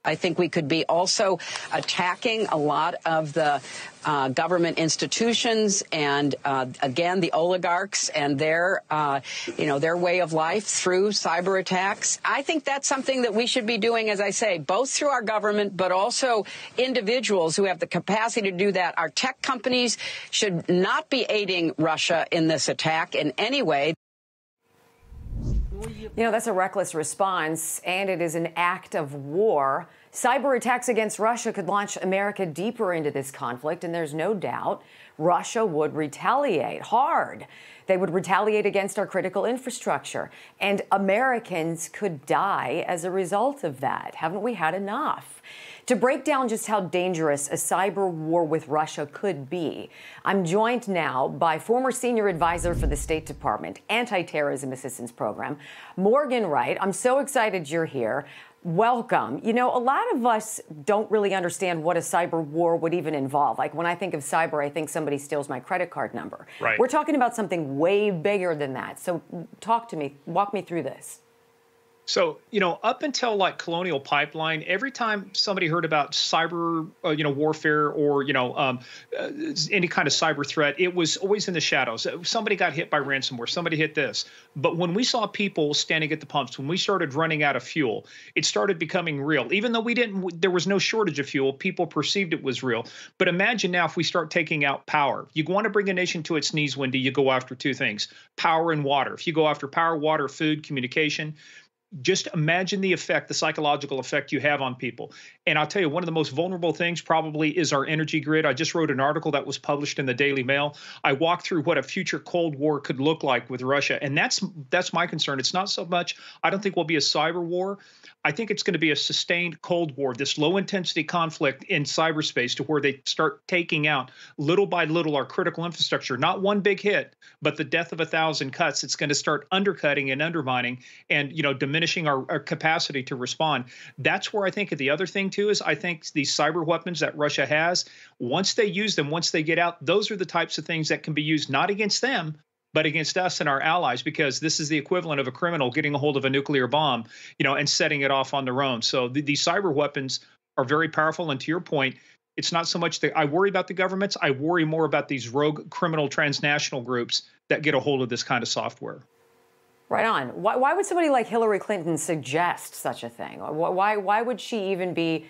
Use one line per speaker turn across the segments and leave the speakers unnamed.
I think we could be also attacking a lot of the government institutions and, again, the oligarchs and their, their way of life through cyber attacks. I think that's something that we should be doing, as I say, both through our government, but also individuals who have the capacity to do that. Our tech companies should not be aiding Russia in this attack in any way.
You know, that's a reckless response, and it is an act of war. Cyber attacks against Russia could launch America deeper into this conflict, and there's no doubt Russia would retaliate hard. They would retaliate against our critical infrastructure, and Americans could die as a result of that. Haven't we had enough? To break down just how dangerous a cyber war with Russia could be, I'm joined now by former senior advisor for the State Department Anti-Terrorism Assistance Program, Morgan Wright. I'm so excited you're here. Welcome. You know, a lot of us don't really understand what a cyber war would even involve. Like when I think of cyber, I think somebody steals my credit card number.
Right.
We're talking about something way bigger than that. So talk to me, walk me through this.
So, up until like Colonial Pipeline, every time somebody heard about cyber, warfare or, any kind of cyber threat, it was always in the shadows. Somebody got hit by ransomware. Somebody hit this. But when we saw people standing at the pumps, when we started running out of fuel, it started becoming real. Even though there was no shortage of fuel, people perceived it was real. But imagine now if we start taking out power. You want to bring a nation to its knees, Wendy, you go after two things, power and water. If you go after power, water, food, communication, just imagine the effect, the psychological effect you have on people. And I'll tell you, one of the most vulnerable things probably is our energy grid. I just wrote an article that was published in the Daily Mail. I walked through what a future Cold War could look like with Russia. And that's my concern. It's not so much, I don't think we'll be a cyber war. I think it's going to be a sustained Cold War, this low intensity conflict in cyberspace to where they start taking out little by little our critical infrastructure, not one big hit, but the death of 1,000 cuts. It's going to start undercutting and undermining and, diminishing our capacity to respond. That's where I think the other thing too is I think these cyber weapons that Russia has, once they use them, once they get out, those are the types of things that can be used not against them, but against us and our allies, because this is the equivalent of a criminal getting a hold of a nuclear bomb, and setting it off on their own. So these cyber weapons are very powerful. And to your point, it's not so much that I worry about the governments. I worry more about these rogue criminal transnational groups that get a hold of this kind of software.
Right on. Why would somebody like Hillary Clinton suggest such a thing? Why would she even be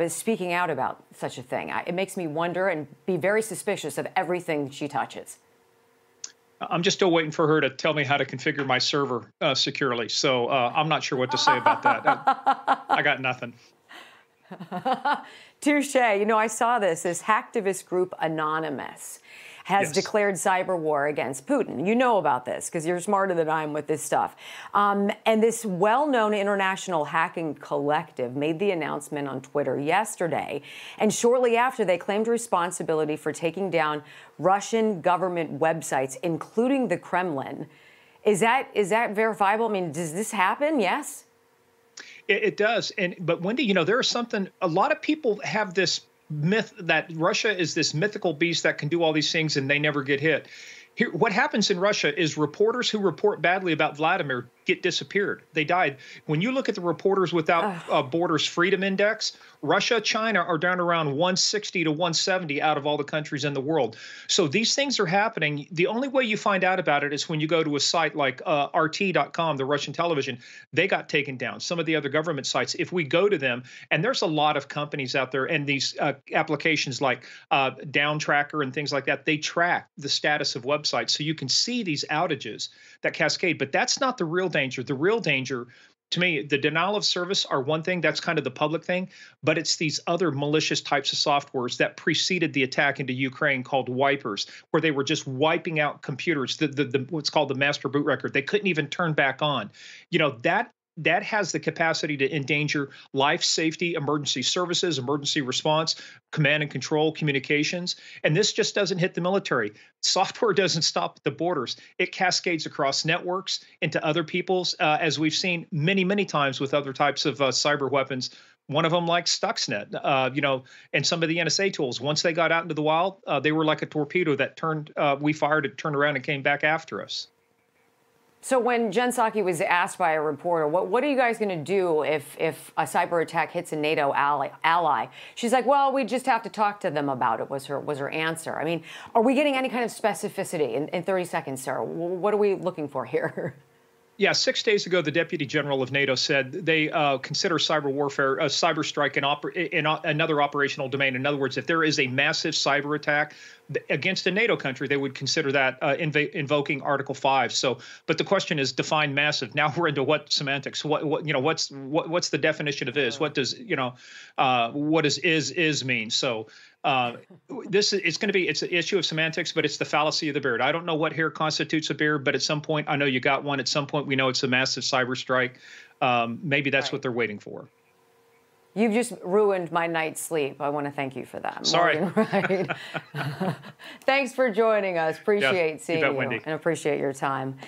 speaking out about such a thing? It makes me wonder and be very suspicious of everything she touches.
I'm just still waiting for her to tell me how to configure my server securely. So I'm not sure what to say about that. I got nothing.
Touche. I saw this hacktivist group Anonymous has declared cyber war against Putin. You know about this because you're smarter than I am with this stuff. And this well-known international hacking collective made the announcement on Twitter yesterday. And shortly after, they claimed responsibility for taking down Russian government websites, including the Kremlin. Is that verifiable? I mean, does this happen? Yes?
It does. But Wendy, there's something, a lot of people have this myth that Russia is this mythical beast that can do all these things and they never get hit. Here, what happens in Russia is reporters who report badly about Vladimir get disappeared. They died. When you look at the Reporters Without Borders Freedom Index, Russia, China are down around 160 to 170 out of all the countries in the world. So these things are happening. The only way you find out about it is when you go to a site like RT.com, the Russian television. They got taken down. Some of the other government sites, if we go to them, and there's a lot of companies out there and these applications like Downtracker and things like that, they track the status of websites. So you can see these outages that cascade. But that's not the real danger. The real danger, to me, the denial of service are one thing. That's kind of the public thing. But it's these other malicious types of softwares that preceded the attack into Ukraine called wipers, where they were just wiping out computers, the what's called the master boot record. They couldn't even turn back on. That has the capacity to endanger life, safety, emergency services, emergency response, command and control, communications. And this just doesn't hit the military. Software doesn't stop at the borders. It cascades across networks into other people's, as we've seen many, many times with other types of cyber weapons. One of them like Stuxnet, and some of the NSA tools. Once they got out into the wild, they were like a torpedo that we fired, it turned around and came back after us.
So when Jen Psaki was asked by a reporter, what are you guys going to do if a cyber attack hits a NATO ally? She's like, well, we just have to talk to them about it, was her answer. I mean, are we getting any kind of specificity in 30 seconds, Sarah? What are we looking for here?
Yeah, 6 days ago, the Deputy General of NATO said they consider cyber warfare, a cyber strike, in another operational domain. In other words, if there is a massive cyber attack against a NATO country, they would consider that invoking Article 5. So, but the question is, define massive. Now we're into what semantics? What's the definition of is? What does what does is mean? So. It's an issue of semantics, but it's the fallacy of the beard. I don't know what here constitutes a beard, but at some point, I know you got one. At some point, we know it's a massive cyber strike. Maybe that's what they're waiting for.
You've just ruined my night's sleep. I want to thank you for that.
Sorry.
Morgan Wright. Thanks for joining us. Appreciate seeing you
Wendy.
and appreciate your time.